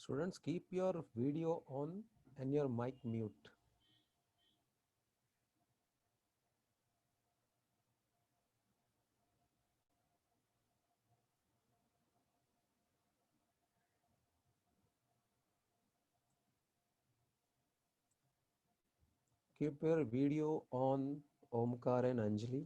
Students, keep your video on and your mic mute. Keep your video on, Omkar and Anjali.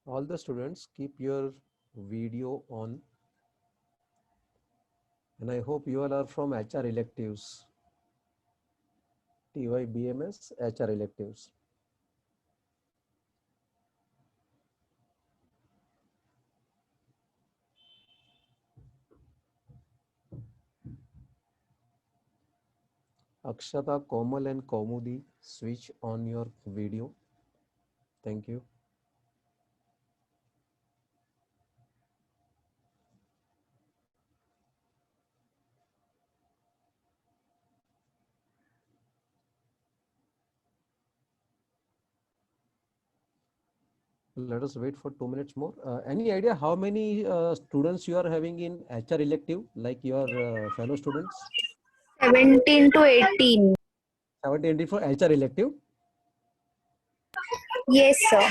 All the students, keep your video on. And I hope you all are from HR electives. TY BMS HR electives. Akshata, Komal and Kaumudi, switch on your video. Thank you. Let us wait for 2 minutes more. Any idea how many students you are having in HR elective, like your fellow students? 17 to 18. 70 for HR elective. Yes, sir.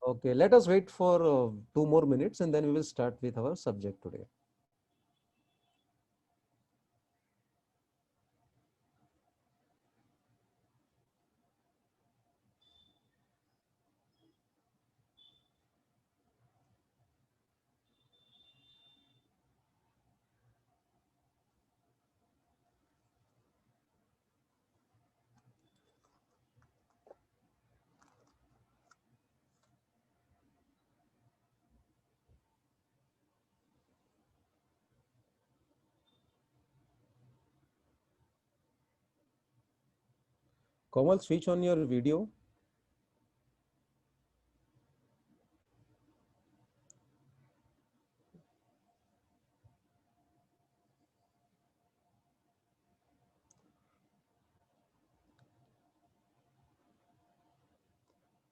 Okay, let us wait for 2 more minutes and then we will start with our subject today. Komal, switch on your video.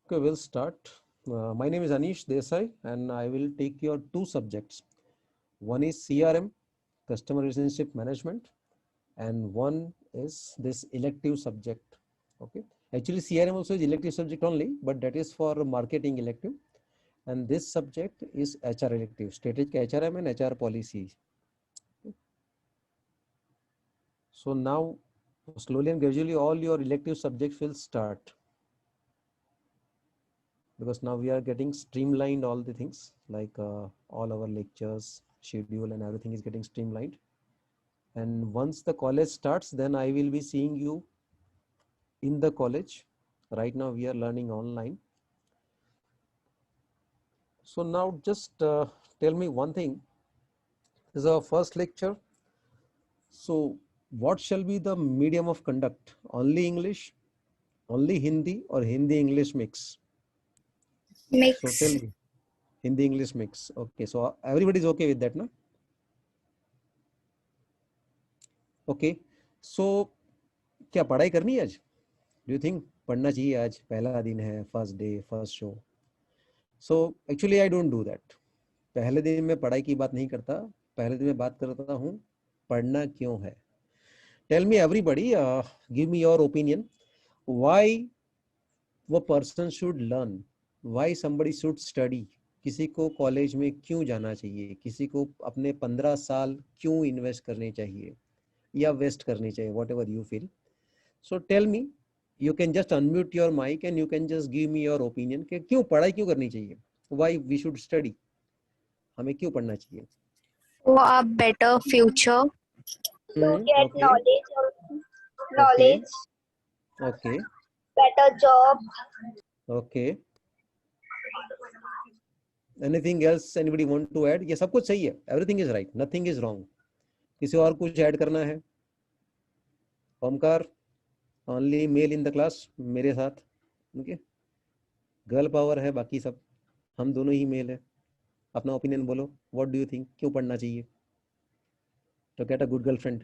Okay, we'll start. My name is Anish Desai and I will take your 2 subjects. One is CRM, Customer Relationship Management, and one is this elective subject. Okay, actually CRM also is elective subject only, but that is for marketing elective. And this subject is HR elective, strategic HRM and HR policy. Okay. So now slowly and gradually all your elective subjects will start, because now we are getting streamlined all the things, like all our lectures, schedule and everything is getting streamlined. And once the college starts, then I will be seeing you in the college. Right now we are learning online. So now just tell me one thing. This is our first lecture. So what shall be the medium of conduct? Only English, only Hindi, or Hindi English mix? Mix. So tell me. Hindi English mix. Okay, so everybody is okay with that, no? Okay. So क्या पढ़ाई करनी है आज? Do you think पढ़ना चाहिए आज? पहला दिन है, first day, first show. So actually I don't do that. पहले दिन में पढ़ाई की बात नहीं करता. पहले दिन में बात करता हूँ पढ़ना क्यों है. Tell me everybody, give me your opinion. Why a person should learn? Why somebody should study? किसी को कॉलेज में क्यों जाना चाहिए? किसी को अपने 15 साल क्यों इन्वेस्ट करने चाहिए या वेस्ट करनी चाहिए? Whatever you feel. So tell me, you can just unmute your mic and you can just give me your opinion कि क्यों पढ़ाई क्यों करनी चाहिए? Why we should study? हमें क्यों पढ़ना चाहिए? For a better future. To get Okay. knowledge. Okay. Knowledge. Okay. Better job. Okay. Anything else anybody want to add? ये सब कुछ सही है. Everything is right. Nothing is wrong. किसी और कुछ ऐड करना है? Omkar, only male in the class, मेरे साथ. Okay. गर्ल पावर है, बाकी सब हम दोनों ही मेल है। अपना ओपिनियन बोलो, व्हाट डू यू थिंक, क्यों पढ़ना चाहिए? तो कहता गुड गर्लफ्रेंड,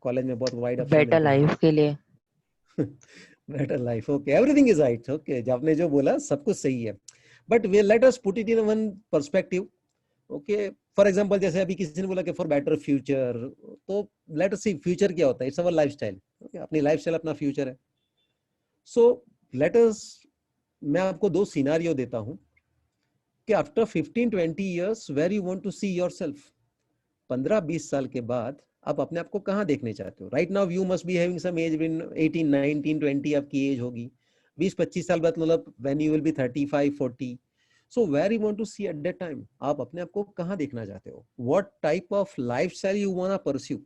कॉलेज में बहुत वाइड ऑप्शन बेटर मिलते हैं। लाइफ के लिए। Better life, okay, everything is right, okay, आपने जो बोला सब कुछ सही है, but we let us put it in one perspective. Okay, for example जैसे अभी किसी ने बोला कि फॉर बेटर फ्यूचर, तो लेट अस सी फ्यूचर क्या होता है, इट्स अवर लाइफस्टाइल। ओके, अपनी लाइफस्टाइल अपना फ्यूचर है। सो लेट अस, मैं आपको दो सिनारियो देता हूं कि after 15-20 years where you want to see yourself. 15-20 साल के बाद आप अपने आप को कहाँ देखने चाहते हो? Right now you must be having some age, बिन 18, 19, 20 आपकी एज होगी। 20-25 साल बाद मतलब when you will be 35-40, so where you want to see at that time, आप अपने आप को कहाँ देखना चाहते हो? What type of lifestyle you want to pursue,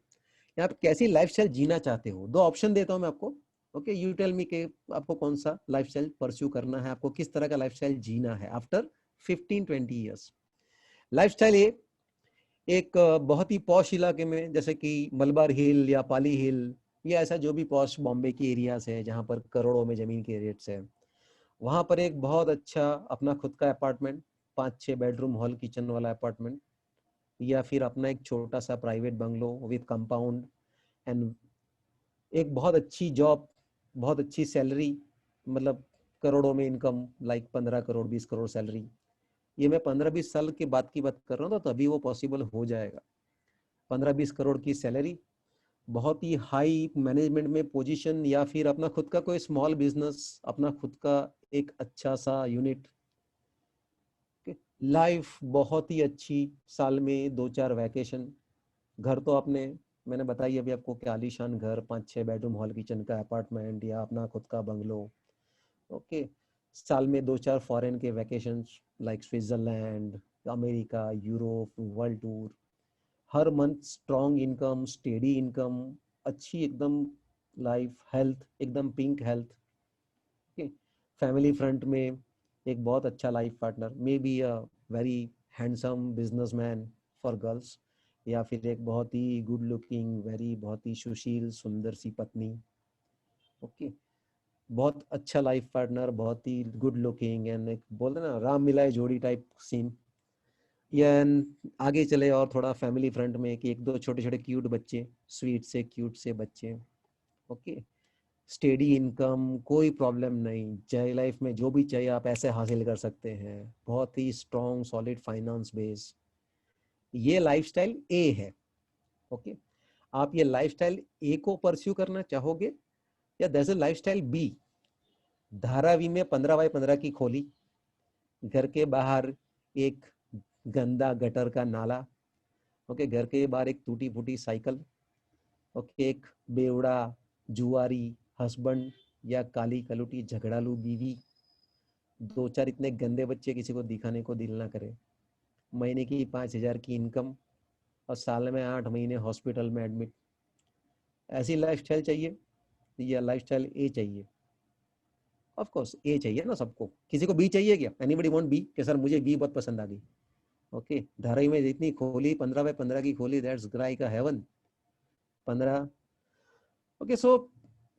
या आप कैसी लाइफस्टाइल जीना चाहते हो? दो ऑप्शन देता हूं मैं आपको। ओके, यू टेल मी कि आपको कौन सा लाइफस्टाइल परस्यू करना है, आपको किस तरह का लाइफस्टाइल जीना है आफ्टर 15-20 इयर्स। लाइफस्टाइल ए, एक बहुत ही पॉश इलाके में, जैसे कि मलबार हिल या पाली हिल, या ऐसा जो भी पॉश बॉम्बे की एरियाज है जहाँ पर करोड़ों में जमीन के रेट्स है, वहाँ पर एक बहुत अच्छा अपना खुद का अपार्टमेंट, 5-6 बेडरूम हॉल किचन वाला अपार्टमेंट, या फिर अपना एक छोटा सा private bungalow with compound, and एक बहुत अच्छी जॉब, बहुत अच्छी सैलरी, मतलब करोड़ों में income, like 15 crore 20 crore salary. ये मैं 15-20 साल के बाद की बात कर रहा हूँ, तो तभी वो पॉसिबल हो जाएगा। 15-20 करोड़ की सैलरी, बहुत ही हाई मैनेजमेंट में पोजीशन, या फिर अपना खुद का कोई स्मॉल बिजनेस, अपना खुद का एक अच्छा सा यूनिट। लाइफ बहुत ही अच्छी, साल में 2-4 वैकेशन, घर तो आपने, मैंने बताई अभी आपको कि आलीशान घर, 5-6 बेडरूम हॉल किचन का अपार्टमेंट या अपना खुद का बंगलो। ओके, साल में 2-4 फॉरेन के vacations, like Switzerland, America, Europe, world tour. हर month strong income, steady income, अच्छी एकदम लाइफ, हेल्थ एकदम pink health. Okay, family front में एक बहुत अच्छा life partner, maybe a very handsome businessman for girls, या फिर एक बहुत ही गुड लुकिंग, वेरी बहुत ही सुशील सुंदर सी पत्नी। ओके, बहुत अच्छा लाइफ पार्टनर, बहुत ही गुड लुकिंग, एंड एक बोलते ना राम मिलाए जोड़ी टाइप सीन। या आगे चले और थोड़ा फैमिली फ्रंट में कि 1-2 छोटे छोटे क्यूट बच्चे, स्वीट से क्यूट से बच्चे। ओके, स्टेडी इनकम, कोई प्रॉब्लम नहीं, चाहे लाइफ में जो भी चाहिए आप ऐसे हासिल कर सकते हैं, बहुत ही स्ट्रॉन्ग सॉलिड फाइनेंस बेस। ये लाइफस्टाइल ए है। ओके, आप ये लाइफस्टाइल ए को परस्यू करना चाहोगे, या that's a lifestyle be, Dharavi में 15x15 की खोली, घर के बाहर एक गंदा गटर का नाला, ओके, घर के बाहर एक टूटी फूटी साइकिल, ओके, एक बेवड़ा जुआरी हस्बैंड या काली कलुटी झगड़ालू बीवी, 2-4 इतने गंदे बच्चे किसी को दिखाने को दिल ना करे, महीने की 5,000 की इनकम, और साल में 8 महीने हॉस्पिटल में एडमिट। ऐसी लाइफस्टाइल चाहिए या लाइफस्टाइल ए चाहिए? ऑफ कोर्स ए चाहिए ना सबको, किसी को बी चाहिए क्या? Anybody want be? कि सर मुझे बी बहुत पसंद आ गई। ओके, धारावी में जितनी खोली 15x15 की खोली, दैट्स ग्राई का हेवन। 15। ओके, सो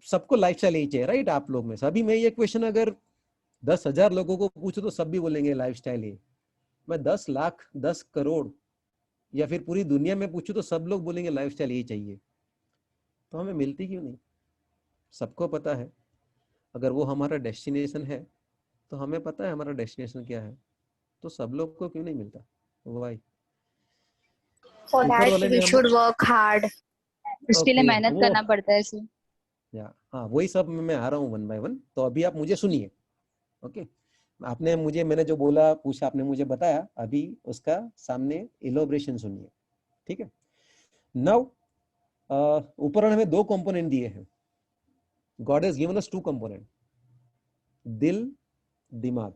सबको लाइफस्टाइल यही चाहिए, राइट? आप लोग में सभी में ये क्वेश्चन अगर 10,000 लोगों को पूछो तो सब भी बोलेंगे लाइफस्टाइल ये। मैं 10 लाख 10 करोड़ या फिर पूरी दुनिया में पूछूं तो सब लोग बोलेंगे लाइफस्टाइल यही चाहिए। तो हमें मिलती क्यों नहीं? सबको पता है अगर वो हमारा डेस्टिनेशन है, तो हमें पता है हमारा डेस्टिनेशन क्या है, तो सब लोग को क्यों नहीं मिलता? वाई? For ऊपर that, वाले ने we हम, should work hard. उसके लिए ओके मेहनत वो, करना पड़ता है इसे। या हाँ वही सब मैं आ रहा हूँ वन बाय वन, तो अभी आप मुझे सुनिए। ओके, आपने मुझे, मैंने जो बोला पूछा, आपने मुझे बताया, अभी उसका सामने इलोब्रेशन सुनिए, ठीक है? नाउ ऊपर हमें 2 कंपोनेंट दिए हैं, God has given us 2 component, दिल, दिमाग।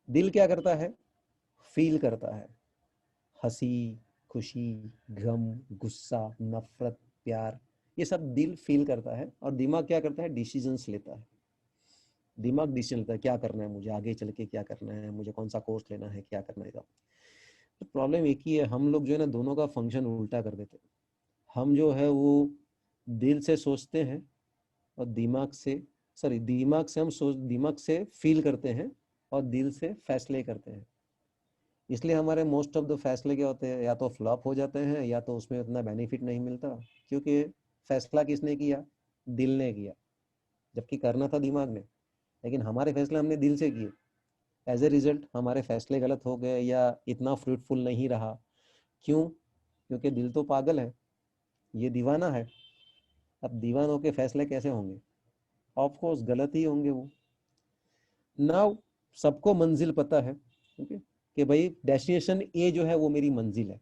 दिल क्या करता है? फील करता है, हंसी, खुशी, गम, गुस्सा, नफरत, प्यार, ये सब दिल फील करता है। और दिमाग क्या करता है? डिसीजंस लेता है। दिमाग डिसीजन लेता है, क्या करना है मुझे आगे चल के, क्या करना है मुझे, कौन सा कोर्स लेना है, क्या करना है। तो प्रॉब्लम एक ही है, हम लोग जो है ना दोनों का फंक्शन उल्टा कर देते हैं। हम जो है वो दिल से सोचते हैं, और दिमाग से, सॉरी दिमाग से हम सोच, दिमाग से फील करते हैं, और दिल से फैसले करते हैं। इसलिए हमारे मोस्ट ऑफ द फैसले क्या होते हैं, या तो फ्लॉप हो जाते हैं या तो उसमें उतना बेनिफिट नहीं मिलता, क्योंकि फैसला किसने किया, दिल ने किया, जबकि करना था दिमाग ने, लेकिन हमारे फैसले हमने दिल से किए। एज ए रिजल्ट हमारे फैसले गलत हो गए या इतना फ्रूटफुल नहीं रहा। क्यों? क्योंकि दिल तो पागल है, ये दीवाना है। अब दीवानों के फैसले कैसे होंगे? ऑफ कोर्स गलत ही होंगे वो। नाउ सबको मंजिल पता है, ओके, कि भाई डेस्टिनेशन ए जो है वो मेरी मंजिल है,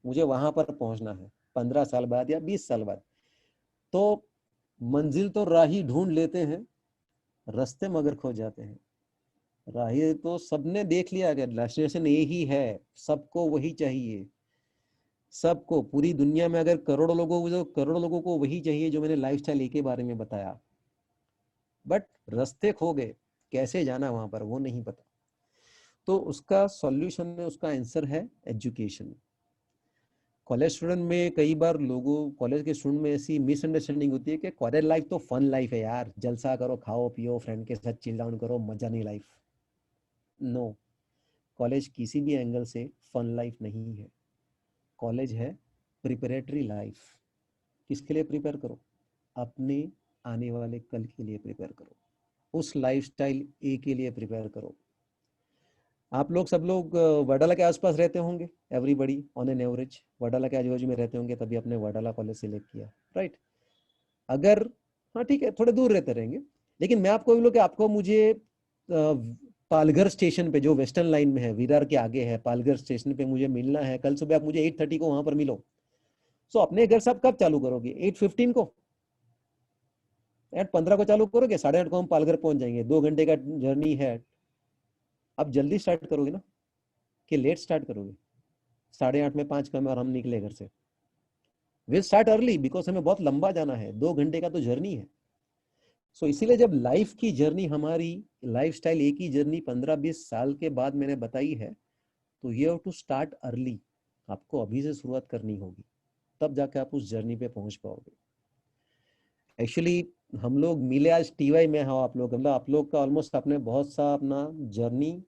मुझे वहां पर पहुंचना है 15 साल बाद या 20 साल बाद। तो मंजिल तो राही ढूंढ लेते हैं, रास्ते मगर खो जाते हैं। राही तो सबने देख लिया कि डेस्टिनेशन ए ही है, सबको वही चाहिए। सबको, पूरी दुनिया में अगर करोड़ों लोगों को वही चाहिए जो मैंने लाइफस्टाइल ए के बारे में बताया, बट रास्ते खो गए, कैसे जाना वहां पर वो नहीं पता। तो उसका सॉल्यूशन में उसका आंसर है एजुकेशन। कॉलेज स्टूडेंट में कई बार लोगों, कॉलेज के स्टूडेंट में ऐसी मिसअंडरस्टैंडिंग होती है कि कॉलेज लाइफ तो फन लाइफ है यार, जलसा करो, खाओ पियो, फ्रेंड के साथ चिल डाउन करो, मजा नहीं लाइफ। नो, कॉलेज किसी भी एंगल से फन लाइफ नहीं है। कॉलेज है प्रिपरेटरी लाइफ। किसके लिए प्रिपेयर करो? अपने आने वाले कल के लिए प्रिपेयर करो, उस लाइफस्टाइल ए के लिए प्रिपेयर करो। आप लोग सब लोग वडाला के आसपास रहते होंगे, everybody on an average Wadala के आजू बाजू में रहते होंगे, तभी आपने वडाला कॉलेज सिलेक्ट किया, राइट? अगर, हाँ ठीक है, थोड़े दूर रहते रहेंगे, लेकिन मैं आपको बोलूँ कि आपको मुझे पालघर स्टेशन पे, जो वेस्टर्न लाइन में है, विरार के आगे है, पालघर स्टेशन पे मुझे मिलना है कल सुबह, आप मुझे 8:30 को वहां पर मिलो। सो अपने घर से आप कब चालू करोगे? 8:15 को, 8:15 को चालू करोगे, 8:30 को हम पालघर पहुंच जाएंगे, 2 घंटे का जर्नी है। आप जल्दी स्टार्ट करोगे ना कि लेट स्टार्ट करोगे? 8:30 में 5 कम और हम निकले घर से। विल स्टार्ट अर्ली बिकॉज हमें बहुत लंबा जाना है, 2 घंटे का तो जर्नी है। सो इसीलिए जब लाइफ की जर्नी, हमारी लाइफ स्टाइल एक ही जर्नी 15-20 साल के बाद मैंने बताई है, तो you have to start early. आपको अभी से शुरुआत करनी होगी, तब जाके आप उस जर्नी पे पहुंच पाओगे। एक्चुअली हम लोग मिले आज टीवाई में, हो आप लोग, मतलब आप लोग का ऑलमोस्ट आपने बहुत सा अपना जर्नी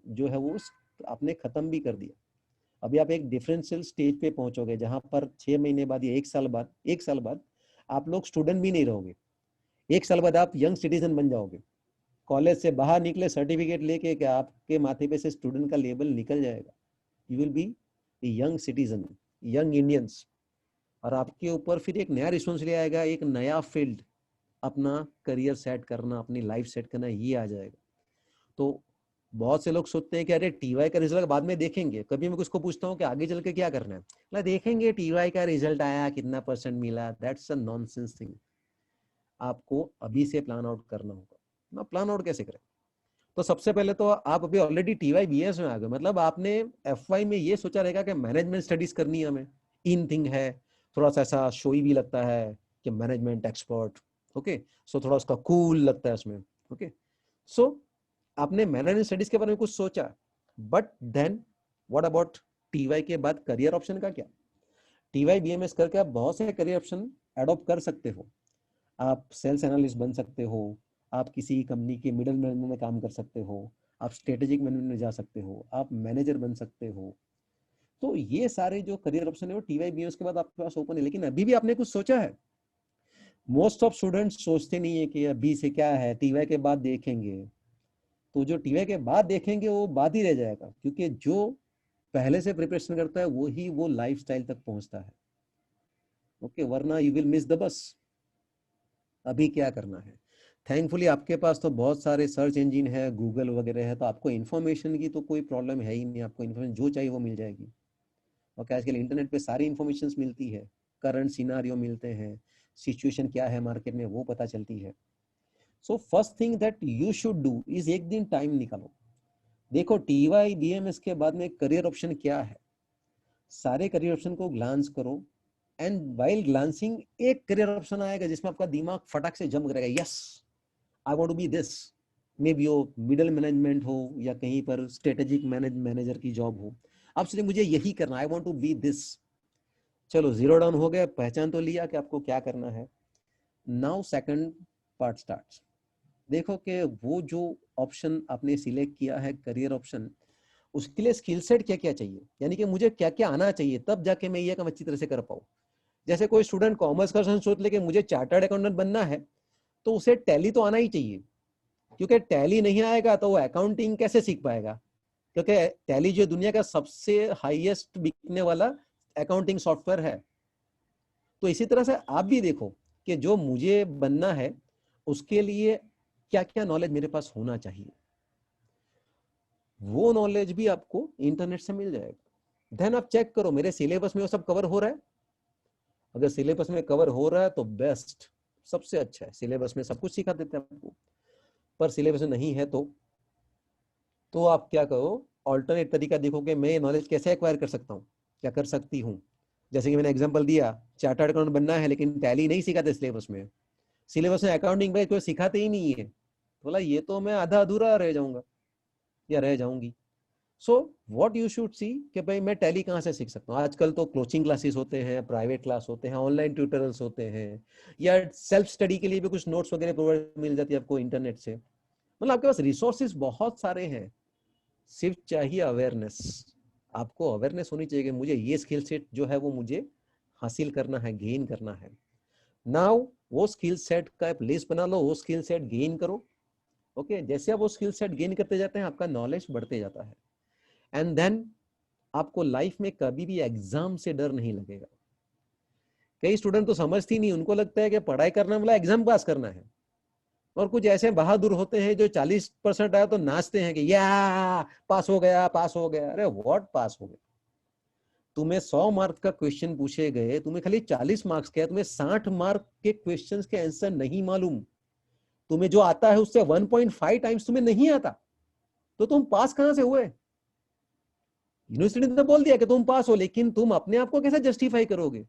जो है वो आपने खत्म भी कर दिया। अभी आप एक डिफरेंशियल स्टेज पे पहुंचोगे जहां पर 6 महीने बाद या 1 साल बाद, 1 साल बाद आप लोग स्टूडेंट भी नहीं रहोगे, 1 साल बाद आप यंग सिटीजन बन जाओगे। कॉलेज से बाहर निकले सर्टिफिकेट लेके, क्या आपके माथे पे से स्टूडेंट का लेबल निकल जाएगा। You will be young citizen, young Indians. और आपके ऊपर फिर एक नया रिस्पॉन्सिबिलिटी आएगा, एक नया फील्ड, अपना करियर सेट करना, अपनी लाइफ सेट करना, ये आ जाएगा। तो बहुत से लोग सोचते हैं कि अरे टीवाई का रिजल्ट बाद में देखेंगे। कभी मैं उसको पूछता हूँ कि आगे चल के क्या करना है, ना देखेंगे टीवाई का रिजल्ट आया, कितना परसेंट मिला, दैट्स अ नॉनसेंस थिंग। आपको अभी से प्लान आउट करना होगा ना। प्लान आउट कैसे करें? तो सबसे पहले तो आप अभी ऑलरेडी टीवाई बीएस में आ गए, मतलब आपने एफवाई में ये सोचा रहेगा कि मैनेजमेंट स्टडीज करनी है हमें, इन थिंग है, थोड़ा सा ऐसा शोई भी लगता है कि मैनेजमेंट एक्सपर्ट, ओके, सो थोड़ा उसका कूल लगता है उसमें, ओके। सो आपने मैनेजमेंट स्टडीज के बारे में कुछ सोचा, but then what about TY के बाद करियर ऑप्शन का क्या? टीवाई बीएमएस करके आप बहुत से करियर ऑप्शन एडॉप्ट कर सकते हो। आप सेल्स एनालिस्ट बन सकते हो, आप किसी कंपनी के मिडिल मैनेजमेंट में काम कर सकते हो, आप स्ट्रेटेजिक मैनेजमेंट में जा सकते हो, आप मैनेजर बन सकते हो। तो ये सारे जो करियर ऑप्शन है वो टीवाई बीएमएस के बाद आपके पास ओपन है। लेकिन अभी भी आपने कुछ सोचा है? मोस्ट ऑफ स्टूडेंट्स सोचते नहीं है कि अभी से क्या है, टीवाई के बाद देखेंगे। तो जो टीवाई के बाद देखेंगे वो बात ही रह जाएगा, क्योंकि जो पहले से प्रिपरेशन करता है वो ही वो लाइफ स्टाइल तक पहुंचता है, ओके, वरना you will miss the bus. अभी क्या करना है? थैंकफुली आपके पास तो बहुत सारे सर्च इंजिन है, गूगल वगैरह है, तो आपको इन्फॉर्मेशन की तो कोई प्रॉब्लम है ही नहीं। आपको इन्फॉर्मेशन जो चाहिए वो मिल जाएगी। और आजकल इंटरनेट पे सारी इन्फॉर्मेशन मिलती है, करंट सिनारियो मिलते हैं, सिचुएशन क्या है मार्केट में वो पता चलती है। So first thing that you should do is एक दिन टाइम निकालो, देखो टीवाई बीएमएस के बाद में करियर ऑप्शन क्या है, सारे करियर ऑप्शन को ग्लांस करो। एंड वाइल ग्लांसिंग एक करियर ऑप्शन आएगा जिसमें आपका दिमाग फटाक से जम करेगा, yes I want to be this. May be वो मिडिल मैनेजमेंट हो या कहीं पर स्ट्रेटेजिक मैनेजर की जॉब हो, आप सोचिए मुझे यही करना, I want to be this. चलो जीरो डाउन हो गया, पहचान तो लिया कि आपको क्या करना है। Now second part starts. देखो कि वो जो ऑप्शन आपने सिलेक्ट किया है करियर ऑप्शन, उसके लिए स्किल सेट क्या क्या चाहिए, यानी कि मुझे क्या क्या आना चाहिए, तब जाके मैं ये काम अच्छी तरह से कर पाऊँ। जैसे कोई स्टूडेंट कॉमर्स का सोच ले कि मुझे चार्टर्ड अकाउंटेंट बनना है, तो उसे टैली तो आना ही चाहिए, क्योंकि टैली नहीं आएगा तो वो अकाउंटिंग कैसे सीख पाएगा, क्योंकि टैली जो दुनिया का सबसे हाईएस्ट बिकने वाला अकाउंटिंग सॉफ्टवेयर है। तो इसी तरह से आप भी देखो कि जो मुझे बनना है उसके लिए क्या क्या नॉलेज मेरे पास होना चाहिए, वो नॉलेज भी आपको इंटरनेट से मिल जाएगा। देन आप चेक करो मेरे सिलेबस में वो सब कवर हो रहा है। अगर सिलेबस में कवर हो रहा है तो बेस्ट, सबसे अच्छा है, सिलेबस में सब कुछ सिखा देते हैं आपको। पर सिलेबस में नहीं है तो आप क्या करो, ऑल्टरनेट तरीका देखो कि मैं नॉलेज कैसे एक्वायर कर सकता हूँ, क्या कर सकती हूँ। जैसे कि मैंने एग्जांपल दिया, चार्टर्ड अकाउंट बनना है लेकिन टैली नहीं सिखाते सिलेबस में, सिलेबस में अकाउंटिंग में कोई सिखाते ही नहीं है, तो बोला ये तो मैं आधा अधूरा रह जाऊंगा या रह जाऊंगी। So what you should see कि भाई मैं टैली कहाँ से सीख सकता हूँ। आजकल तो कोचिंग क्लासेस होते हैं, प्राइवेट क्लास होते हैं, ऑनलाइन ट्यूटोरियल्स होते हैं, या सेल्फ स्टडी के लिए भी कुछ नोट्स वगैरह प्रोवाइड मिल जाती है आपको इंटरनेट से। मतलब आपके पास रिसोर्सेज बहुत सारे हैं, सिर्फ चाहिए अवेयरनेस। आपको अवेयरनेस होनी चाहिए कि मुझे ये स्किल सेट जो है वो मुझे हासिल करना है, गेन करना है। नाउ वो स्किल सेट का एक लिस्ट बना लो, वो स्किल सेट गेन करो। ओके, जैसे आप वो स्किल सेट गेन करते जाते हैं आपका नॉलेज बढ़ते जाता है, एंड देन आपको लाइफ में कभी भी एग्जाम से डर नहीं लगेगा। कई स्टूडेंट तो समझती नहीं, उनको लगता है कि पढ़ाई करना मतलब एग्जाम पास करना है। और कुछ ऐसे बहादुर होते हैं जो 40% आया तो नाचते हैं कि या पास हो गया, पास हो गया। अरे व्हाट पास हो गया, तुम्हें 100 मार्क का क्वेश्चन पूछे गए, तुम्हें खाली 40 मार्क्स के, तुम्हें 60 मार्क के क्वेश्चंस के आंसर नहीं मालूम, तुम्हें जो आता है उससे 1.5 टाइम्स तुम्हें नहीं आता, तो तुम पास कहां से हुए। यूनिवर्सिटी ने तो बोल दिया कि तुम पास हो, लेकिन तुम अपने आप को कैसे जस्टिफाई करोगे।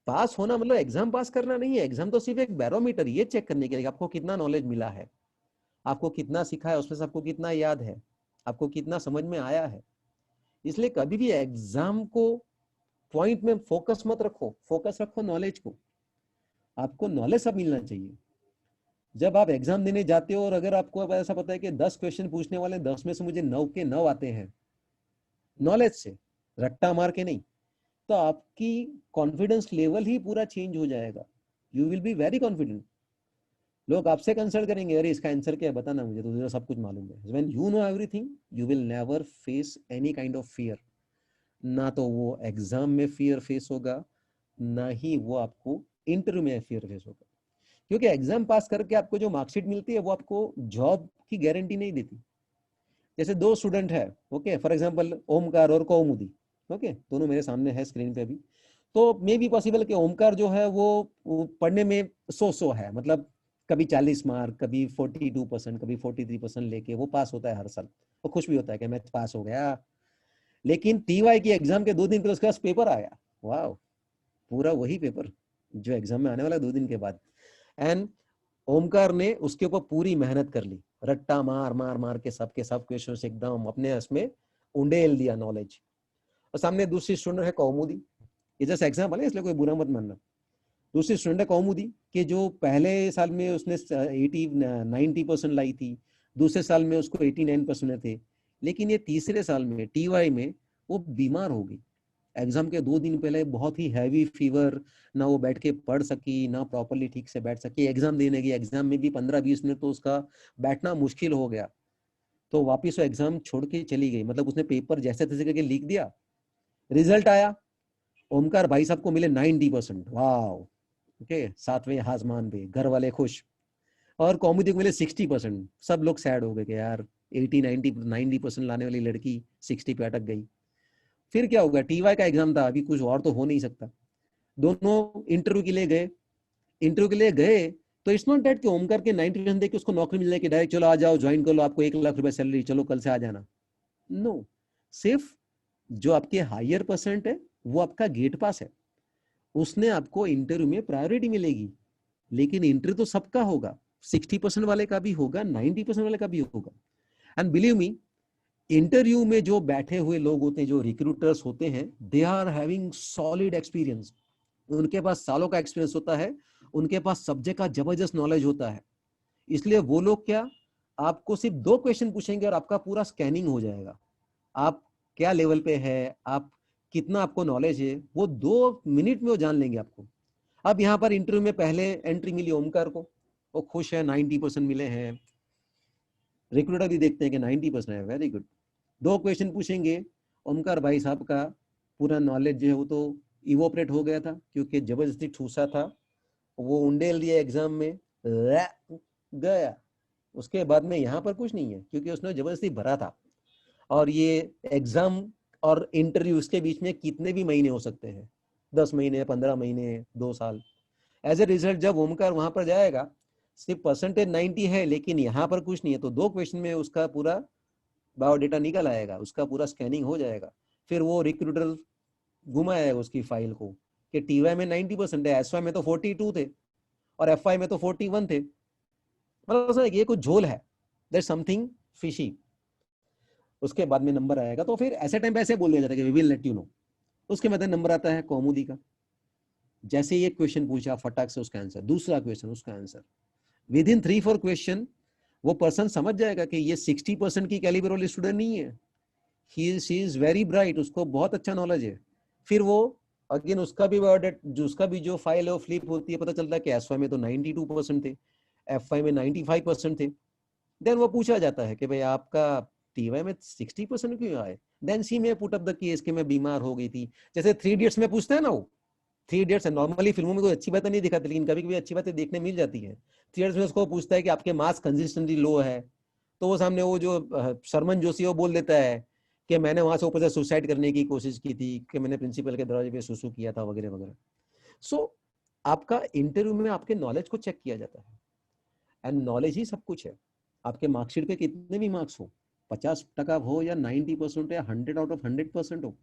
पास होना मतलब एग्जाम पास करना नहीं है। एग्जाम तो सिर्फ एक बैरोमीटर, ये चेक करने के लिए आपको कितना नॉलेज मिला है, आपको कितना सीखा है, उसमें से आपको कितना याद है, आपको कितना समझ में आया है। इसलिए कभी भी एग्जाम को पॉइंट में फोकस मत रखो, फोकस रखो नॉलेज को। आपको नॉलेज सब मिलना चाहिए। जब आप एग्जाम देने जाते हो और अगर आपको अब ऐसा पता है कि 10 क्वेश्चन पूछने वाले, 10 में से मुझे 9 के 9 आते हैं नॉलेज से, रट्टा मार के नहीं, तो आपकी कॉन्फिडेंस लेवल ही पूरा चेंज हो जाएगा। You will be very confident. लोग आपसे कंसल्ट करेंगे, अरे इसका आंसर क्या है बताना मुझे, तो तुझे सब कुछ मालूम है। When you know everything you will never face any kind of fear. ना तो वो एग्जाम में फियर फेस होगा, ना ही वो आपको इंटरव्यू में फियर फेस होगा। क्योंकि एग्जाम पास करके आपको जो मार्कशीट मिलती है वो आपको जॉब की गारंटी नहीं देती। जैसे दो स्टूडेंट है, ओके, फॉर एग्जांपल ओमकार और कौमुदी, ओके, दोनों मेरे सामने है स्क्रीन पे भी। तो मे बी पॉसिबल कि ओमकार जो है वो पढ़ने में सो है, मतलब कभी 40 मार्क, कभी 42%, कभी 43% लेके वो पास होता है हर साल, वो खुश भी होता है कि मैं पास हो गया। लेकिन टीवाई की एग्जाम के 2 दिन पहले उसके पास पेपर आया, वाह, पूरा वही पेपर जो एग्जाम में आने वाला 2 दिन के बाद। एंड ओमकार ने उसके ऊपर पूरी मेहनत कर ली, रट्टा मार मार मार के सबके सब क्वेश्चन एकदम अपने उसमें उंडेल दिया नॉलेज। और सामने दूसरी स्टूडेंट है कौमुदी, ये जस्ट एग्जाम्पल है इसलिए कोई बुरा मत मानना। दूसरी स्टूडेंट है कौमुदी कि जो पहले साल में उसने 90% लाई थी, दूसरे साल में उसको 89% थे, लेकिन ये तीसरे साल में टीवाई में वो बीमार हो गई। एग्जाम के 2 दिन पहले बहुत ही हैवी फीवर, ना वो बैठ के पढ़ सकी, ना प्रॉपरली ठीक से बैठ सकी। एग्जाम देने गई, एग्जाम में भी 15-20 मिनट तो उसका बैठना मुश्किल हो गया, तो वापिस वो एग्जाम छोड़ के चली गई। मतलब उसने पेपर जैसे तैसे करके लिख दिया, रिजल्ट आया, ओमकार भाई साहब को मिले 90%, वाह, ओके, 7वें आसमान पे, घर वाले खुश। और कौमुदी को मिले 60%, सब लोग सैड हो गए कि यार 80-90% लाने वाली लड़की 60 पे अटक गई। फिर क्या होगा, टीवाई का एग्जाम था, अभी कुछ और तो हो नहीं सकता। दोनों इंटरव्यू के लिए गए, इंटरव्यू के लिए गए तो इट्स नॉट दैट कि ओमकार के 90% देख के उसको नौकरी मिल जाएगी डायरेक्ट, चलो आ जाओ ज्वाइन कर लो, आपको 1 लाख रुपए सैलरी, चलो कल से आ जाना। नो, सिर्फ जो आपके हायर परसेंट है वो आपका गेट पास है, उसने आपको इंटरव्यू में प्रायोरिटी मिलेगी। लेकिन इंटरव्यू तो सबका होगा, 60% वाले का भी होगा, 90% वाले का भी होगा। एंड बिलीव मी, इंटरव्यू में जो बैठे हुए लोग होते हैं, जो रिक्रूटर्स होते हैं, they are having solid experience, उनके पास सालों का एक्सपीरियंस होता है, उनके पास सब्जेक्ट का जबरदस्त नॉलेज होता है। इसलिए वो लोग क्या, आपको सिर्फ 2 क्वेश्चन पूछेंगे और आपका पूरा स्कैनिंग हो जाएगा। आप क्या लेवल पे है, आप कितना आपको नॉलेज है, वो 2 मिनट में वो जान लेंगे आपको। अब यहाँ पर इंटरव्यू में पहले एंट्री मिली ओमकार को, वो खुश है, 90% मिले हैं। रिक्रूटर भी देखते हैं कि 90% है, वेरी गुड। 2 क्वेश्चन पूछेंगे, ओमकार भाई साहब का पूरा नॉलेज जो है वो तो इवोपरेट हो गया था, क्योंकि जबरदस्ती ठूसा था, वो उंडेल दिया एग्जाम में, गया। उसके बाद में यहाँ पर कुछ नहीं है, क्योंकि उसने जबरदस्ती भरा था। और ये एग्जाम और इंटरव्यू के बीच में कितने भी महीने हो सकते हैं, 10 महीने, 15 महीने, 2 साल। एज ए रिजल्ट जब ओमकार वहां पर जाएगा, सिर्फ परसेंटेज 90 है, लेकिन यहाँ पर कुछ नहीं है, तो 2 क्वेश्चन में उसका पूरा बायोडेटा निकल आएगा, उसका पूरा स्कैनिंग हो जाएगा। फिर वो रिक्रूटर घुमाएगा उसकी फाइल को कि टीवाई में 90% है, एसवाई में तो 42 थे और एफवाई में तो 41 थे। मतलब ये कुछ झोल है, देयर समथिंग फिशी। उसके बाद में नंबर आएगा, तो फिर ऐसे टाइम पे ऐसे बोल दिया जाता है कि we will let you know. उसके बाद नंबर आता है कौमुदी का। जैसे ये क्वेश्चन पूछा, फटाक से उसका आंसर, दूसरा क्वेश्चन उसका आंसर, विद इन 3-4 क्वेश्चन वो पर्सन समझ जाएगा कि ये 60% की कैलिबर वाली स्टूडेंट नहीं है, शी इज वेरी ब्राइट, उसको बहुत अच्छा नॉलेज है। फिर वो अगेन उसका भी बायोडेट, जो उसका भी जो फाइल है वो फ्लिप होती है, पता चलता है कि एसवाई में तो 92% थे, एफवाई में 95% थे। देन वो पूछा जाता है कि भाई आपका टीवाई में 60% क्यों आए। देन शी में पुट अप द केस कि मैं बीमार हो गई थी, जैसे 3 इडियट्स में पूछते हैं ना, वो 3 इडियट्स है, नॉर्मली फिल्मों में कोई अच्छी बातें नहीं दिखाते, लेकिन कभी कभी अच्छी बातें देखने मिल जाती है। 3 इडियट्स में उसको पूछता है कि आपके मार्क्स कंसिस्टेंटली लो है, तो वो सामने वो जो शर्मन जोशी वो बोल देता है कि मैंने वहां से ऊपर से सुसाइड करने की कोशिश की थी, कि मैंने प्रिंसिपल के दरवाजे पे सुसु किया था, वगैरह वगैरह। सो आपका इंटरव्यू में आपके नॉलेज को चेक किया जाता है, एंड नॉलेज ही सब कुछ है। आपके मार्कशीट पे कितने भी मार्क्स हो, 50% हो या 90% या 100 आउट ऑफ 100% हो,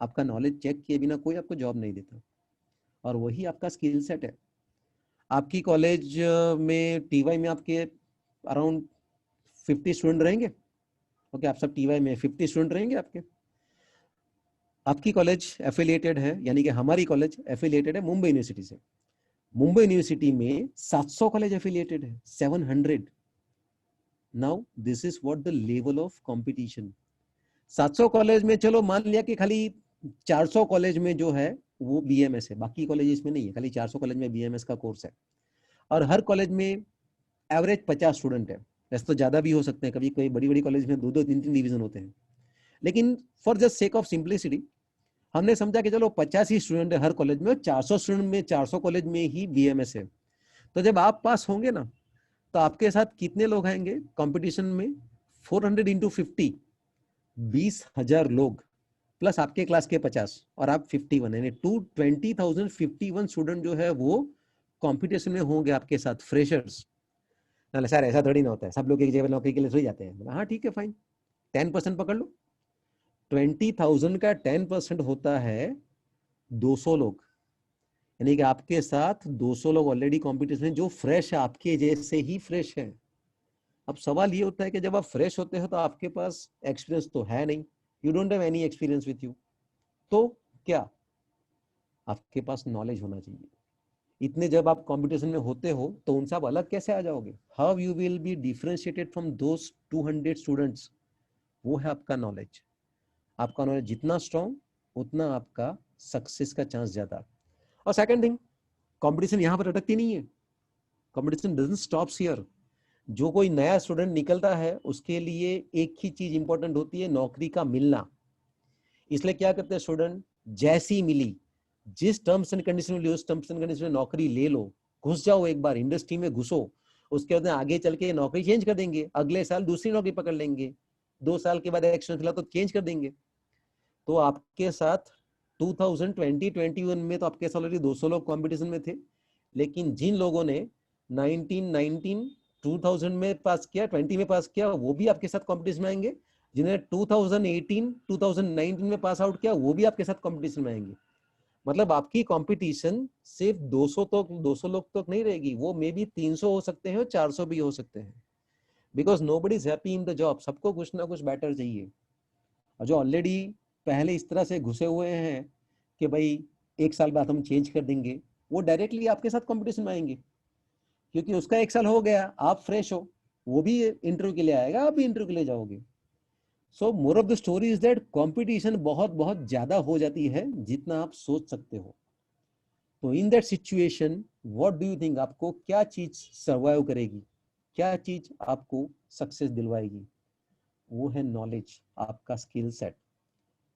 आपका नॉलेज चेक किए बिना कोई आपको जॉब नहीं देता। और वही आपका स्किल सेट है। आपकी कॉलेज में टीवाई में आपके अराउंड 50 स्टूडेंट रहेंगे। ओके, आप सब टीवाई में 50 स्टूडेंट रहेंगे आपके। आपकी कॉलेज एफिलिएटेड है, यानी कि हमारी कॉलेज एफिलिएटेड है मुंबई यूनिवर्सिटी से। मुंबई यूनिवर्सिटी में 700 कॉलेज एफिलिएटेड है, 700। Now this is what the level of competition. 700 college में चलो मान लिया कि खाली 400 कॉलेज में जो है वो बीएमएस है, बाकी कॉलेज में नहीं है, खाली 400 कॉलेज में बीएमएस का कोर्स है। और हर कॉलेज में एवरेज 50 स्टूडेंट है, वैसे तो ज्यादा भी हो सकते हैं, कभी कभी बड़ी बड़ी कॉलेज में 2-2, 3-3 डिवीजन होते हैं। लेकिन for just sake of simplicity हमने समझा कि चलो 50 ही स्टूडेंट है हर कॉलेज में, 400 स्टूडेंट में 400 कॉलेज में ही बीएमएस है। तो जब आप पास होंगे ना, तो आपके साथ कितने लोग आएंगे कंपटीशन में? 400 इंटू 50, 20,000 लोग, प्लस आपके क्लास के 50 और आप 51, यानी 20,051 स्टूडेंट जो है वो कंपटीशन में होंगे आपके साथ, फ्रेशर्स। ना सर ऐसा थोड़ी ना होता है, सब लोग एक जगह नौकरी के लिए थोड़ी जाते हैं। हाँ ठीक है, फाइन, 10% पकड़ लो। 20,000 का 10% होता है 200 लोग, यानी कि आपके साथ 200 लोग ऑलरेडी कंपटीशन में जो फ्रेश है, आपके जैसे ही फ्रेश है। अब सवाल ये होता है कि जब आप फ्रेश होते हो तो आपके पास एक्सपीरियंस तो है नहीं, you don't have any experience with you, तो क्या आपके पास नॉलेज होना चाहिए। इतने जब आप कंपटीशन में होते हो तो उनसे आप अलग कैसे आ जाओगे? How you will B differentiated from those 200 students? वो है आपका नॉलेज। आपका नॉलेज जितना स्ट्रॉन्ग, उतना आपका सक्सेस का चांस ज्यादा। और सेकंड थिंग, कंपटीशन यहां पर अटकती नहीं है, कंपटीशन डजंट स्टॉप्स हियर। जो कोई नया स्टूडेंट निकलता है उसके लिए एक ही चीज इंपॉर्टेंट होती है, नौकरी का मिलना। इसलिए क्या करते हैं स्टूडेंट, जैसी मिली, जिस टर्म्स एंड कंडीशन मिली उस टर्म्स एंड कंडीशन में नौकरी ले लो, घुस जाओ, एक बार इंडस्ट्री में घुसो, उसके बाद आगे चल के नौकरी चेंज कर देंगे, अगले साल दूसरी नौकरी पकड़ लेंगे, 2 साल के बाद एक्सपीरियंस मिला तो चेंज कर देंगे। तो आपके साथ 2020-21 में तो आपके साथ ऑलरेडी 200 लोग कंपटीशन में थे, लेकिन जिन लोगों ने 1919 2000 में पास किया, 20 में पास किया, वो भी आपके साथ कंपटीशन में आएंगे। जिन्हें 2018 2019 में पास आउट किया, वो भी आपके साथ कंपटीशन में आएंगे। मतलब आपकी कंपटीशन सिर्फ 200 लोग तक नहीं रहेगी, वो मे बी 300 हो सकते हैं और 400 भी हो सकते हैं, because nobody is happy in the job, सबको कुछ ना कुछ बेटर चाहिए। और जो ऑलरेडी पहले इस तरह से घुसे हुए हैं कि भाई 1 साल बाद हम चेंज कर देंगे, वो डायरेक्टली आपके साथ कंपटीशन में आएंगे क्योंकि उसका 1 साल हो गया, आप फ्रेश हो, वो भी इंटरव्यू के लिए आएगा, आप भी इंटरव्यू के लिए जाओगे. So moral of the story is that competition बहुत बहुत ज्यादा हो जाती है जितना आप सोच सकते हो. तो in that situation what do you think, आपको क्या चीज सर्वाइव करेगी, क्या चीज आपको सक्सेस दिलवाएगी? वो है नॉलेज, आपका स्किल सेट.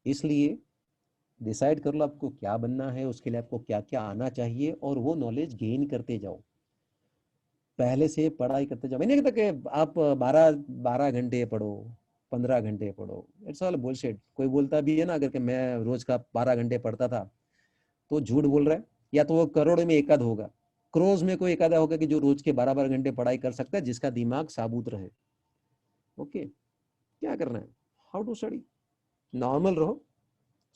इसलिए डिसाइड कर लो आपको क्या बनना है, उसके लिए आपको क्या क्या आना चाहिए, और वो नॉलेज गेन करते जाओ. पहले से पढ़ाई करते जाओ. मैंने नहीं कहता कि आप 12 घंटे पढ़ो, 15 घंटे पढ़ो. It's all bullshit. कोई बोलता भी है ना अगर कि मैं रोज का 12 घंटे पढ़ता था, तो झूठ बोल रहा है. या तो वो करोड़ में एकाध होगा, क्रोज में कोई एकाधा होगा कि जो रोज के 12 12 घंटे पढ़ाई कर सकता है, जिसका दिमाग साबुत रहे. ओके, क्या करना है? How to study. नॉर्मल रहो.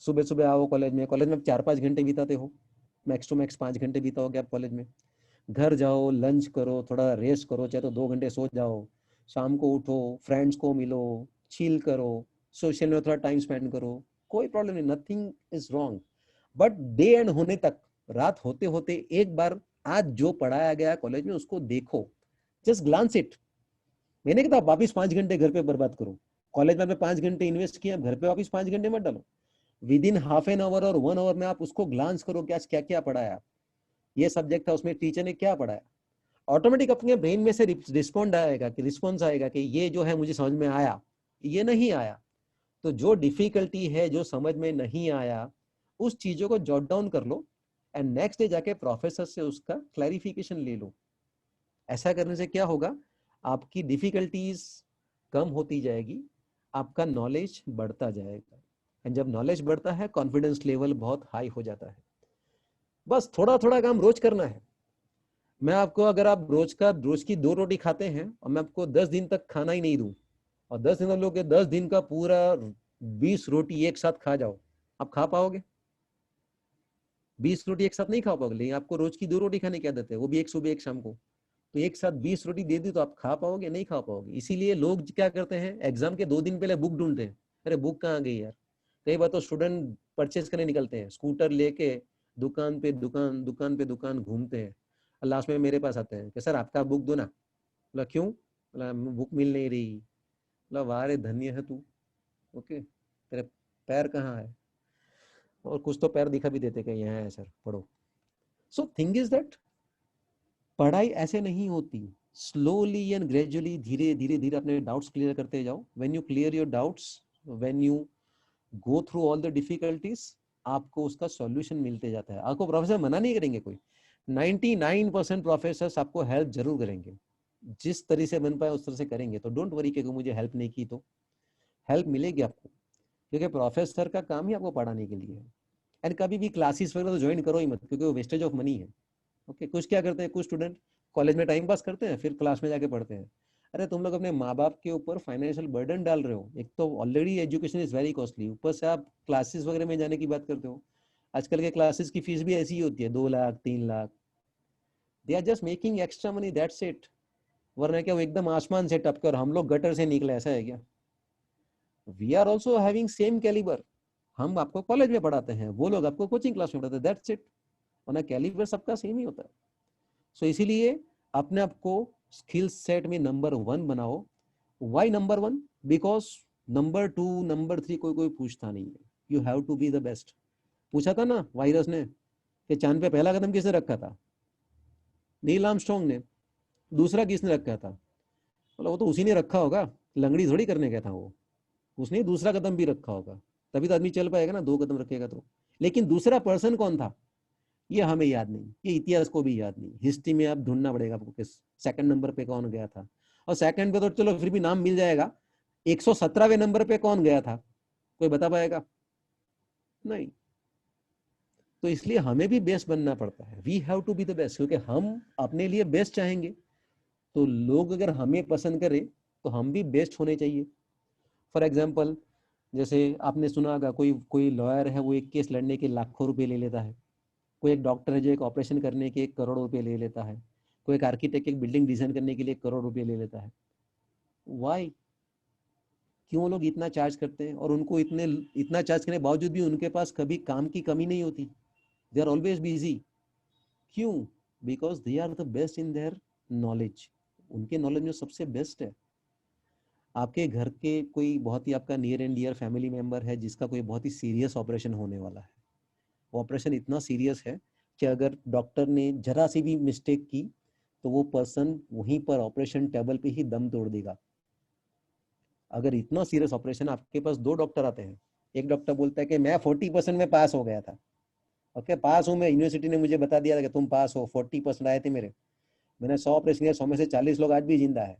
सुबह सुबह आओ कॉलेज में, कॉलेज में 4 5 घंटे बिताते हो, मैक्स टू मैक्स 5 घंटे बिताओगे आप कॉलेज में. घर जाओ, लंच करो, थोड़ा रेस्ट करो, चाहे तो 2 घंटे सो जाओ. शाम को उठो, फ्रेंड्स को मिलो, चिल करो, सोशल में थोड़ा टाइम स्पेंड करो. कोई प्रॉब्लम नहीं, nothing is wrong. But day and होने तक, रात होते होते एक बार आज जो पढ़ाया गया कॉलेज में उसको देखो. Just glance it. मैंने कहा वापिस 5 घंटे घर पे बर्बाद करो. कॉलेज में 5 घंटे इन्वेस्ट किया, घर पे वापिस 5 घंटे मत डालो. With in half an hour और 1 आवर में आप उसको ग्लांस करो कि आज क्या क्या पढ़ाया, ये सब्जेक्ट था उसमें टीचर ने क्या पढ़ाया. ऑटोमेटिक अपने ब्रेन में से रिस्पॉन्ड आएगा कि रिस्पॉन्स आएगा कि ये जो है मुझे समझ में आया, ये नहीं आया. तो जो डिफिकल्टी है, जो समझ में नहीं आया, उस चीजों को जॉट डाउन कर लो एंड नेक्स्ट डे जाके प्रोफेसर से उसका क्लैरिफिकेशन ले लो. ऐसा करने से क्या होगा, आपकी डिफिकल्टीज कम होती जाएगी, आपका नॉलेज बढ़ता जाएगा. एंड जब नॉलेज बढ़ता है, कॉन्फिडेंस लेवल बहुत हाई हो जाता है. बस थोड़ा थोड़ा काम रोज करना है. मैं आपको, अगर आप रोज की 2 रोटी खाते हैं और मैं आपको 10 दिन तक खाना ही नहीं दूं, और 10 दिन हम लोग 10 दिन का पूरा 20 रोटी एक साथ खा जाओ, आप खा पाओगे? 20 रोटी एक साथ नहीं खा पाओगे. लेकिन आपको रोज की 2 रोटी खाने की आदत है, वो भी एक सुबह एक शाम को. तो एक साथ 20 रोटी दे दी तो आप खा पाओगे? नहीं खा पाओगे. इसीलिए लोग क्या करते हैं, एग्जाम के 2 दिन पहले बुक ढूंढते हैं. अरे बुक कहाँ गई यार. कई बार तो स्टूडेंट परचेज करने निकलते हैं, स्कूटर लेके दुकान पे दुकान, दुकान पे दुकान घूमते हैं. लास्ट में मेरे पास आते हैं कि सर आपका बुक दो ना. बोला क्यों? बोला बुक मिल नहीं रही. बोला वाह रे धन्य है तू. ओके, तेरे पैर कहाँ है? और कुछ तो पैर दिखा भी देते कि यहाँ है सर, पढ़ो. सो थिंग इज दैट पढ़ाई ऐसे नहीं होती. स्लोली एंड ग्रेजुअली, धीरे धीरे धीरे अपने डाउट्स क्लियर करते जाओ. When you clear your doubts, when you go through all the difficulties, आपको उसका सॉल्यूशन मिलते जाता है. आपको प्रोफेसर मना नहीं करेंगे कोई. 99% प्रोफेसर आपको हेल्प जरूर करेंगे, जिस तरह से बन पाए उस तरह से करेंगे. तो डोंट वरी कि मुझे हेल्प नहीं की, तो हेल्प मिलेगी आपको, क्योंकि प्रोफेसर का काम ही आपको पढ़ाने के लिए है. एंड कभी भी क्लासेस वगैरह तो ज्वाइन करो ही मत, क्योंकि वो वेस्टेज ऑफ मनी है. ओके, कुछ क्या करते हैं कुछ स्टूडेंट, कॉलेज में टाइम पास करते हैं, फिर क्लास में जाके पढ़ते हैं. अरे तुम लोग अपने माँ बाप के ऊपर फाइनेंशियल बर्डन डाल रहे हो. एक तो already education is very costly, ऊपर से आप क्लासेस वगैरह में जाने की बात करते हो. आजकल के क्लासेस की फीस भी ऐसी ही होती है, 2 lakh 3 lakh. They are just making extra money, that's it. वरना क्या वो एकदम आसमान से टपके और हम लोग गटर से निकले, ऐसा है क्या? We are also having same calibre. हम आपको कॉलेज में पढ़ाते हैं, वो लोग आपको कोचिंग क्लास में पढ़ाते हैं, दैट्स इट. वरना कैलिबर सबका सेम ही होता है. सो इसीलिए अपने आप को स्किल सेट में नंबर 1 बनाओ. Why number 1? Because number 2 number 3 कोई कोई पूछता नहीं है. You have to be the best. पूछा था ना वायरस ने कि चांद पे पहला कदम किसने रखा था? नील आर्मस्ट्रांग ने. दूसरा किसने रखा था? बोला वो तो उसी ने रखा होगा, लंगड़ी थोड़ी करने गया था वो. उसने दूसरा कदम भी रखा होगा, तभी तो आदमी चल पाएगा ना, 2 कदम रखेगा तो. लेकिन दूसरा पर्सन कौन था, ये हमें याद नहीं, ये इतिहास को भी याद नहीं. हिस्ट्री में आप ढूंढना पड़ेगा आपको किस सेकंड नंबर पे कौन गया था. और सेकंड पे तो चलो फिर भी नाम मिल जाएगा, 117वें नंबर पे कौन गया था, कोई बता पाएगा? नहीं. तो इसलिए हमें भी बेस्ट बनना पड़ता है. We have to be the best, क्योंकि हम अपने लिए बेस्ट चाहेंगे, तो लोग अगर हमें पसंद करें तो हम भी बेस्ट होने चाहिए. फॉर एग्जाम्पल, जैसे आपने सुना होगा, कोई कोई लॉयर है, वो एक केस लड़ने के लाखों रुपए ले लेता है. कोई एक डॉक्टर है जो एक ऑपरेशन करने के 1 करोड़ रुपए ले लेता है. कोई एक आर्किटेक्ट एक बिल्डिंग डिजाइन करने के लिए 1 करोड़ रुपए ले लेता है. वाई? क्यों लोग इतना चार्ज करते हैं? और उनको इतना चार्ज करने के बावजूद भी उनके पास कभी काम की कमी नहीं होती. They are always busy. क्यों? Because they are the best in their knowledge, उनके नॉलेज में सबसे बेस्ट है। आपके घर के कोई बहुत ही आपका near and dear family member है जिसका कोई बहुत ही सीरियस ऑपरेशन होने वाला है, ऑपरेशन इतना सीरियस है कि अगर डॉक्टर ने जरा सी भी मिस्टेक की तो वो पर्सन वहीं पर ऑपरेशन टेबल पे ही दम तोड़ देगा। अगर इतना सीरियस ऑपरेशन, आपके पास दो डॉक्टर आते हैं, एक डॉक्टर बोलता है कि मैं 40% में पास हो गया था, ओके पास हूँ मैं, यूनिवर्सिटी ने मुझे बता दिया था कि तुम पास हो, 40% आए थे मेरे, मैंने 100 ऑपरेशन किया, 100 में से 40 लोग आज भी जिंदा है,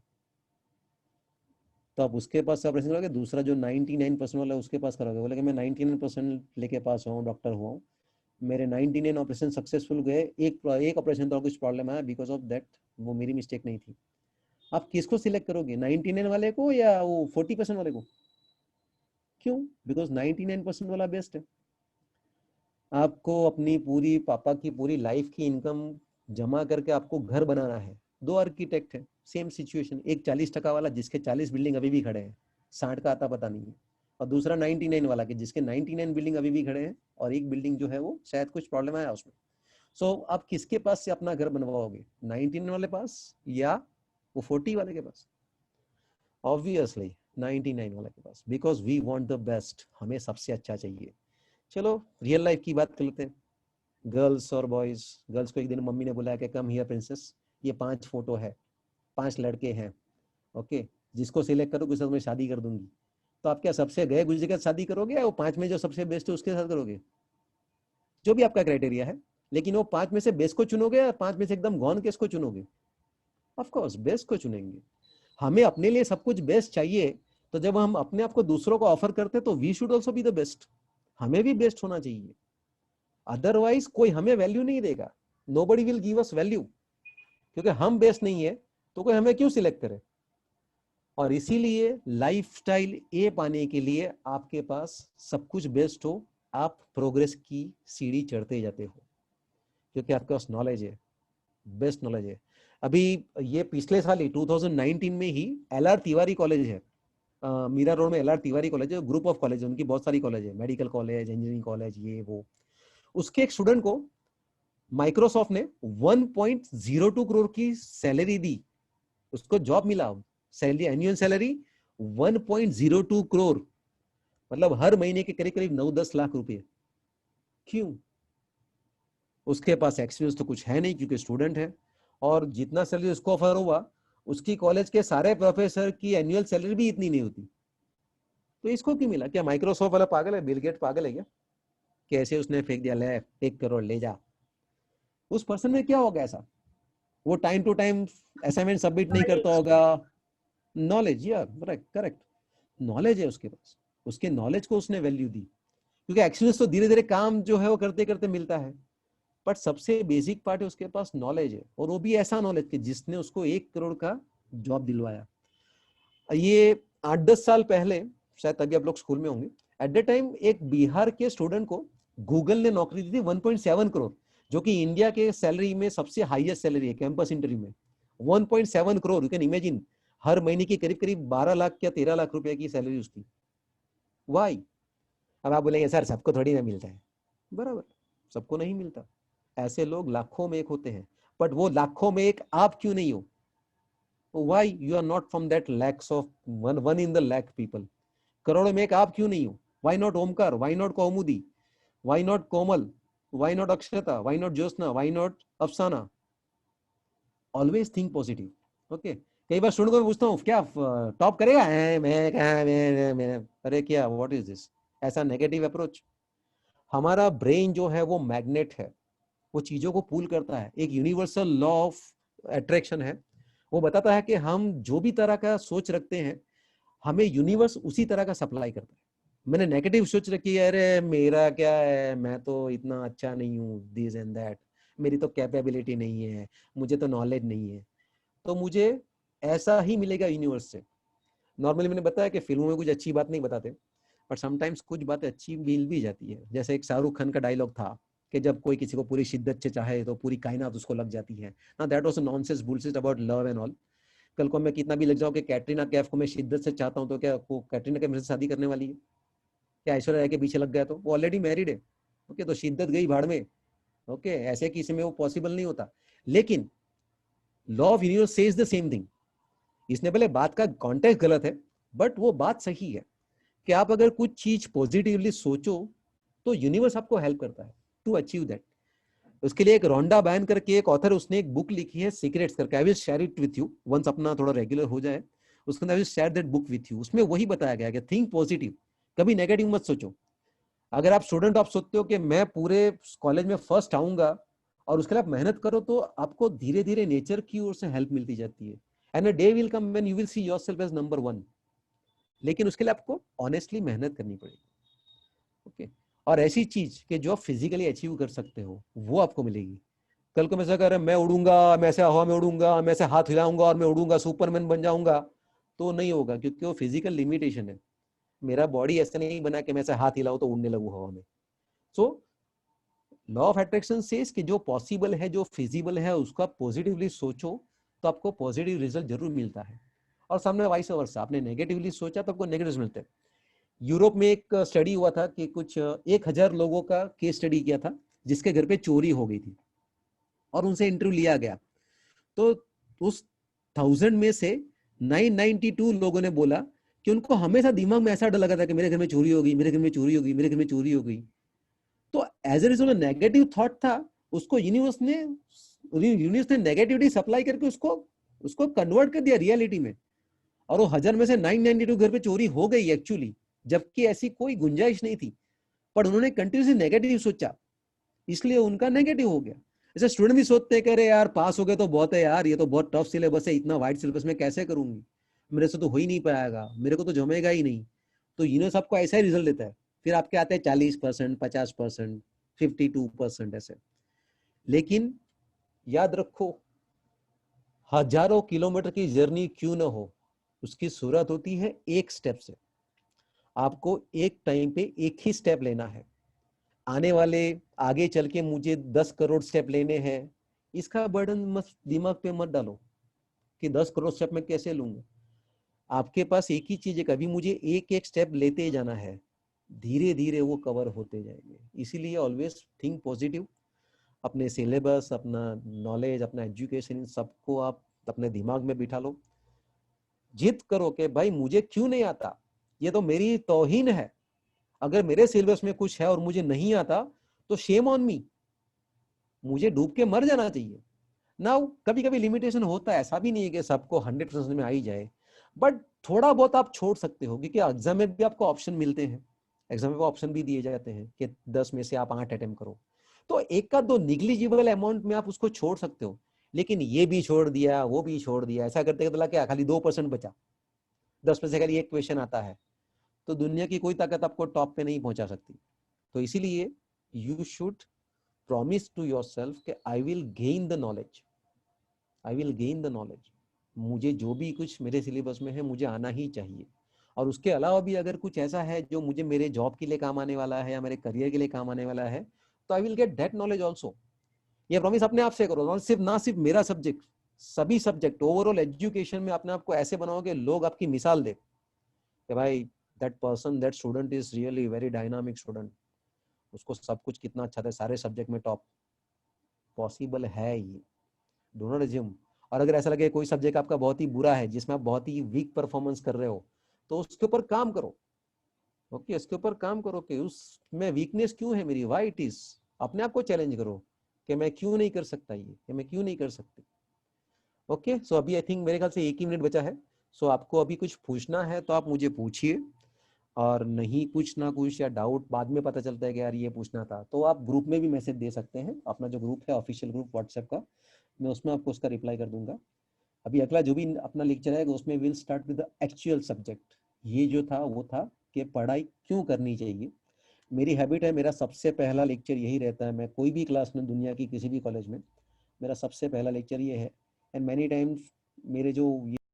तो आप उसके पास से ऑपरेशन करोगे? दूसरा जो 99% वाला है उसके पास करोगे? बोले कि मैं 99% लेके पास हुआ हूँ, डॉक्टर हुआ हूँ, मेरे 99 ऑपरेशन सक्सेसफुल गए, एक ऑपरेशन तो कुछ प्रॉब्लम आया, बिकॉज ऑफ दैट वो मेरी मिस्टेक नहीं थी। आप किसको सिलेक्ट करोगे, 99 वाले को या वो 40% वाले को? क्यों? बिकॉज 99% वाला बेस्ट है। आपको अपनी पूरी पापा की पूरी लाइफ की इनकम जमा करके आपको घर बनाना है, दो आर्किटेक्ट है, सेम सिचुएशन, एक 40% वाला जिसके 40 बिल्डिंग अभी भी खड़े हैं, 60 का आता पता नहीं है, और दूसरा 99 वाला के जिसके 99 बिल्डिंग अभी भी खड़े हैं और एक बिल्डिंग जो है वो शायद कुछ प्रॉब्लम आया उसमें। सो आप किसके पास से अपना घर बनवाओगे, 99 वाले पास या वो 40 वाले के पास? ऑब्वियसली 99 वाले के पास, because we want the best, हमें सबसे अच्छा चाहिए। चलो रियल लाइफ की बात कर लेते हैं, गर्ल्स और बॉयज। गर्ल्स को एक दिन मम्मी ने बुलाया कि कम हियर प्रिंसेस, ये 5 फोटो है, 5 लड़के हैं, ओके, जिसको सिलेक्ट करोगे उसके साथ मैं शादी कर दूंगी। तो आप क्या सबसे गए गुजरे के साथ शादी करोगे या वो 5 में जो सबसे बेस्ट है उसके साथ करोगे? जो भी आपका क्राइटेरिया है, लेकिन वो 5 में से बेस्ट को चुनोगे या 5 में से एकदम गॉन केस को चुनोगे? ऑफ कोर्स बेस्ट को चुनेंगे। हमें अपने लिए सब कुछ बेस्ट चाहिए, तो जब हम अपने आप को दूसरों को ऑफर करते हैं तो we should also be the best, हमें भी बेस्ट होना चाहिए, अदरवाइज कोई हमें वैल्यू नहीं देगा, nobody will give us value, क्योंकि हम बेस्ट नहीं है तो कोई हमें क्यों सिलेक्ट करे। और इसीलिए लाइफस्टाइल ए पाने के लिए आपके पास सब कुछ बेस्ट हो, आप प्रोग्रेस की सीढ़ी चढ़ते जाते हो, क्योंकि आपके पास नॉलेज है, बेस्ट नॉलेज है। अभी ये पिछले साल ही 2019 में ही LR तिवारी कॉलेज है, मीरा रोड में LR तिवारी कॉलेज है, ग्रुप ऑफ कॉलेज है उनकी, बहुत सारी कॉलेज है, मेडिकल कॉलेज, इंजीनियरिंग कॉलेज, ये वो। उसके एक स्टूडेंट को माइक्रोसॉफ्ट ने 1.02 करोड़ की सैलरी दी, उसको जॉब मिला, सैलरी एनुअल सैलरी 1.02 करोड़, मतलब हर महीने के करीब करीब 9-10 लाख रुपए। क्यों? उसके पास एक्सपीरियंस तो कुछ है नहीं क्योंकि स्टूडेंट है, और जितना सैलरी उसको ऑफर हुआ उसकी कॉलेज के सारे प्रोफेसर की एनुअल सैलरी भी इतनी नहीं होती, तो इसको क्यों मिला? क्या माइक्रोसॉफ्ट वाला पागल है, बिल गेट पागल है क्या? कैसे उसने फेंक दिया, ले 1 करोड़ ले जा? उस पर्सन में क्या होगा ऐसा? वो time to time assignment submit नहीं करता होगा? नॉलेज, या करेक्ट करेक्ट, नॉलेज है उसके पास, उसके नॉलेज को उसने वैल्यू दी, क्योंकि एक्सपीरियंस तो धीरे धीरे काम जो है वो करते करते मिलता है, बट सबसे बेसिक पार्ट है उसके पास नॉलेज है, और वो भी ऐसा नॉलेज कि जिसने उसको 1 करोड़ का जॉब दिलवाया। ये 8-10 साल पहले, शायद तभी आप लोग स्कूल में होंगे, एट द टाइम एक बिहार के स्टूडेंट को गूगल ने नौकरी दी थी 1.7 करोड़, जो कि इंडिया के सैलरी में सबसे हाईएस्ट सैलरी है कैंपस इंटरव्यू में, 1.7 करोड़, यू कैन इमेजिन, हर महीने की करीब करीब 12 लाख या 13 लाख रुपए की सैलरी उसकी। वाई? अब आप बोलेंगे सर सबको थोड़ी ना मिलता है, बराबर, सबको नहीं मिलता, ऐसे लोग लाखों में एक होते हैं, बट वो लाखों में एक आप क्यों नहीं हो? Why you are not from that lakhs of one in the lakh people? करोड़ों में एक आप क्यों नहीं हो? Why not Omkar, why not Kaumudi, why not Komal, why not Akshata, why not Jyotsna, why not Afsana? Always think positive, okay. कई बार स्टूडेंट को मैं पूछता हूँ क्या टॉप करेगा, मैं कहा मैं, अरे क्या, व्हाट इज दिस, ऐसा नेगेटिव अप्रोच। हमारा ब्रेन जो है वो मैग्नेट है, वो चीजों को पुल करता है, एक यूनिवर्सल लॉ ऑफ अट्रैक्शन है, वो बताता है कि हम जो भी तरह का सोच रखते हैं हमें यूनिवर्स उसी तरह का सप्लाई करता है। मैंने नेगेटिव सोच रखी है, अरे मेरा क्या है, मैं तो इतना अच्छा नहीं हूँ, दिस एंड दैट, मेरी तो कैपेबिलिटी नहीं है, मुझे तो नॉलेज नहीं है, तो मुझे ऐसा ही मिलेगा यूनिवर्स से। नॉर्मली मैंने बताया कि फिल्मों में कुछ अच्छी बात नहीं बताते, बट समटाइम्स कुछ बातें अच्छी मिल भी जाती है, जैसे एक शाहरुख खान का डायलॉग था कि जब कोई किसी को पूरी शिद्दत से चाहे तो पूरी कायनात उसको लग जाती है ना, that was a nonsense bullshit about love and all. कल को मैं कितना भी लग जाऊं कि कैटरीना कैफ को मैं शिद्दत से चाहता हूं, तो क्या वो कैटरीना कैफ मेरे से शादी करने वाली है? क्या ऐश्वर्या राय के पीछे लग गया तो वो ऑलरेडी मैरिड है, ओके, तो शिद्दत गई भाड़ में, ओके, ऐसे किसी में वो पॉसिबल नहीं होता। लेकिन law of universe says the same thing. इसने भले बात का कॉन्टेक्स्ट गलत है, बट वो बात सही है कि आप अगर कुछ चीज पॉजिटिवली सोचो तो यूनिवर्स आपको हेल्प करता है टू अचीव दैट. उसके लिए एक रोंडा बैन करके एक ऑथर, उसने एक बुक लिखी है सीक्रेट्स करके. I will share it with you once अपना थोड़ा रेगुलर हो जाए. उसके अंदर I will share that book with you. उसमें वही बताया गया कि थिंक पॉजिटिव, कभी नेगेटिव मत सोचो. अगर आप स्टूडेंट, आप सोचते हो कि मैं पूरे कॉलेज में फर्स्ट आऊंगा और उसके लिए आप मेहनत करो, तो आपको धीरे धीरे नेचर की ओर से हेल्प मिलती जाती है. And a day will come when you will see yourself as number 1. लेकिन उसके लिए आपको ऑनेस्टली मेहनत करनी पड़ेगी. ओके. और ऐसी चीज कि जो आप फिजिकली अचीव कर सकते हो वो आपको मिलेगी. कल को मैं ऐसा कर मैं उड़ूंगा, मैं ऐसे हवा में उड़ूंगा, मैं ऐसे हाथ हिलाऊंगा और मैं उड़ूंगा, सुपरमैन बन जाऊंगा, तो नहीं होगा, क्योंकि वो फिजिकल लिमिटेशन है. मेरा बॉडी ऐसा नहीं बना कि मैं ऐसे हाथ हिलाऊं तो उड़ने लगूं हवा में. So law of attraction says कि जो पॉसिबल है, जो फिजिबल है, उसका पॉजिटिवली सोचो तो आपको पॉजिटिव रिजल्ट जरूर मिलता है. और सामने वाइस वर्सा, आपने नेगेटिवली सोचा तो आपको नेगेटिव मिलते हैं. यूरोप में एक स्टडी हुआ था कि कुछ 1,000 लोगों का केस स्टडी किया था जिसके घर पे चोरी हो गई थी और उनसे इंटरव्यू लिया गया. तो उस 1000 में से 992 लोगों ने बोला कि उनको हमेशा दिमाग में ऐसा डर लगा था कि मेरे घर में चोरी होगी, मेरे घर में चोरी होगी, मेरे घर में चोरी हो गई. तो as a result negative thought था, उसको यूनिवर्स ने नेगेटिविटी सप्लाई करके उसको उसको कन्वर्ट कर दिया रियलिटी में. और वो 1000 में से 992 घर पे चोरी हो गई एक्चुअली, जबकि ऐसी कोई गुंजाइश नहीं थी. पर उन्होंने कंटिन्यूसली नेगेटिव सोचा, इसलिए उनका नेगेटिव हो गया. जैसे स्टूडेंट भी सोचते हैं कि अरे यार पास हो गए तो बहुत है यार, ये तो बहुत टफ सिलेबस है, इतना वाइड सिलेबस में कैसे करूंगी, मेरे से तो हो ही नहीं पाएगा, मेरे को तो जमेगा ही नहीं. तो यूनिवर्स आपको ऐसा ही रिजल्ट देता है. फिर आपके आते हैं 40%, 50%, 52% ऐसे. लेकिन याद रखो, हजारों किलोमीटर की जर्नी क्यों ना हो, उसकी शुरुआत होती है एक स्टेप से. आपको एक टाइम पे एक ही स्टेप लेना है. आने वाले आगे चल के मुझे 10 करोड़ स्टेप लेने हैं, इसका बर्डन मत दिमाग पे मत डालो कि 10 करोड़ स्टेप मैं कैसे लूंगा. आपके पास एक ही चीज है, कभी मुझे एक एक स्टेप लेते जाना है, धीरे धीरे वो कवर होते जाएंगे. इसीलिए ऑलवेज थिंक पॉजिटिव. अपने सिलेबस, अपना नॉलेज, अपना एजुकेशन, सबको आप अपने दिमाग में बिठा लो. जिद करो कि भाई मुझे क्यों नहीं आता, ये तो मेरी तौहीन है. अगर मेरे सिलेबस में कुछ है और मुझे नहीं आता तो शेम ऑन मी, मुझे डूब के मर जाना चाहिए. नाउ कभी कभी लिमिटेशन होता है, ऐसा भी नहीं है कि सबको 100% में आ ही जाए, बट थोड़ा बहुत आप छोड़ सकते हो, क्योंकि एग्जाम में भी आपको ऑप्शन मिलते हैं. एग्जाम में ऑप्शन भी दिए जाते हैं कि 10 में से आप 8 अटेम्प्ट करो. तो एक का दो निग्लिजिबल अमाउंट में आप उसको छोड़ सकते हो. लेकिन ये भी छोड़ दिया, वो भी छोड़ दिया, ऐसा करते करते क्या खाली 2% बचा, 10 में से खाली एक क्वेश्चन आता है, तो दुनिया की कोई ताकत आपको टॉप पे नहीं पहुंचा सकती. तो इसीलिए you should promise to yourself कि I will gain the knowledge, I will gain the knowledge. मुझे जो भी कुछ मेरे सिलेबस में है मुझे आना ही चाहिए. और उसके अलावा भी अगर कुछ ऐसा है जो मुझे मेरे जॉब के लिए काम आने वाला है या मेरे करियर के लिए काम आने वाला है, तो I will get that knowledge also. ये प्रॉमिस अपने आप से करो. ना सिर्फ मेरा सब्जेक्ट, सभी सब्जेक्ट, ओवरऑल एजुकेशन में अपने आप को ऐसे बनाओ कि लोग आपकी मिसाल दे कि भाई that person, that student is really very dynamic student, उसको सब कुछ कितना अच्छा था, सारे सब्जेक्ट में टॉप. पॉसिबल है ये, डू नॉट अज्यूम. और अगर ऐसा लगे कोई सब्जेक्ट आपका बहुत ही बुरा है, जिसमें आप बहुत ही वीक परफॉर्मेंस कर रहे हो, तो उसके ऊपर काम करो. ओके, इसके ऊपर काम करो कि उसमें वीकनेस क्यों है मेरी, व्हाई इट इज. अपने आप को चैलेंज करो कि मैं क्यों नहीं कर सकता ये, कि मैं क्यों नहीं कर सकती. ओके, सो अभी आई थिंक मेरे ख्याल से 1 ही मिनट बचा है. सो आपको अभी कुछ पूछना है तो आप मुझे पूछिए, और नहीं पूछना कुछ या डाउट बाद में पता चलता है कि यार ये पूछना था, तो आप ग्रुप में भी मैसेज दे सकते हैं. अपना जो ग्रुप है ऑफिशियल ग्रुप व्हाट्सएप का, मैं उसमें आपको उसका रिप्लाई कर दूंगा. अभी अगला जो भी अपना लेक्चर है उसमें will start with the actual subject. ये जो था वो था कि पढ़ाई क्यों करनी चाहिए. मेरी हैबिट है, मेरा सबसे पहला लेक्चर यही रहता है. मैं कोई भी क्लास में, दुनिया की किसी भी कॉलेज में, मेरा सबसे पहला लेक्चर ये है. एंड मैनी टाइम्स मेरे जो